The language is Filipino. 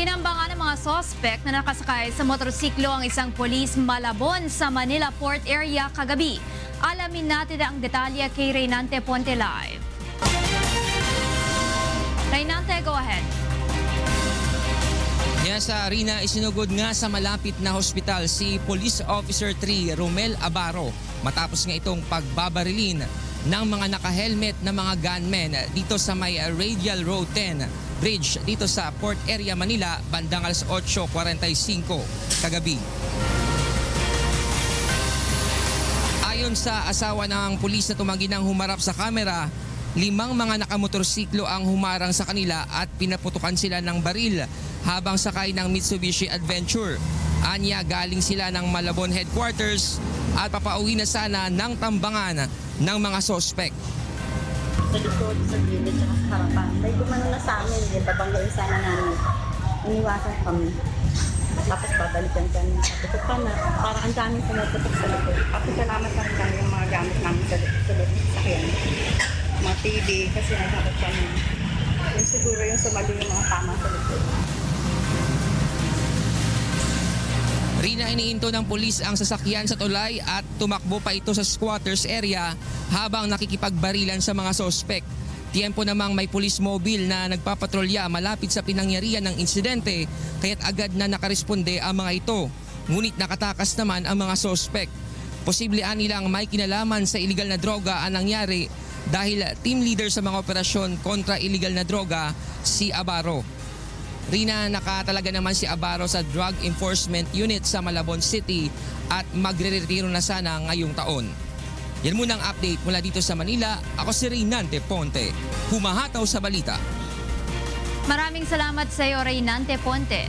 Tinambangan ng mga sospek na nakasakay sa motorsiklo ang isang pulis Malabon sa Manila Port Area kagabi. Alamin natin ang detalye kay Reynante Ponte live. Reynante, go ahead. Yes, Rina, isinugod nga sa malapit na hospital si Police Officer 3 Romel Abaro matapos nga itong pagbabarilin ng mga naka-helmet na mga gunmen dito sa may Radial Road 10 Bridge dito sa Port Area, Manila bandang alas 8:45 kagabi. Ayon sa asawa ng pulis na tumaginang humarap sa kamera, 5 mga nakamotorsiklo ang humarang sa kanila at pinaputukan sila ng baril habang sakay ng Mitsubishi Adventure. Anya, galing sila ng Malabon headquarters at papauwi na sana ng tambangan ng mga sospek. Sa likod, sa gilid, at sa harapan. May gumano na sa amin, yung babanggain sana namin. Iniwasan kami. Tapos babalikan kami. Paputok ka na. Para ang daming pumuputok sa likod. Tapos salamat na rin kami yung mga gamit namin sa sakyan. Mga TV, kasi nagkakot kami. Yung siguro yung sumali yung mga tama sa likod. Rina, iniinto ng pulis ang sasakyan sa tulay at tumakbo pa ito sa squatters area habang nakikipagbarilan sa mga sospek. Tiempo namang may police mobile na nagpapatrolya malapit sa pinangyarihan ng insidente kaya't agad na nakaresponde ang mga ito. Ngunit nakatakas naman ang mga sospek. Posible nilang may kinalaman sa iligal na droga ang nangyari dahil team leader sa mga operasyon kontra iligal na droga si Abaro. Rina, nakatalaga naman si Abaro sa Drug Enforcement Unit sa Malabon City at magre-retiro na sana ngayong taon. Yan muna ang update mula dito sa Manila. Ako si Reynante Ponte, humahataw sa balita. Maraming salamat sa iyo, Reynante Ponte.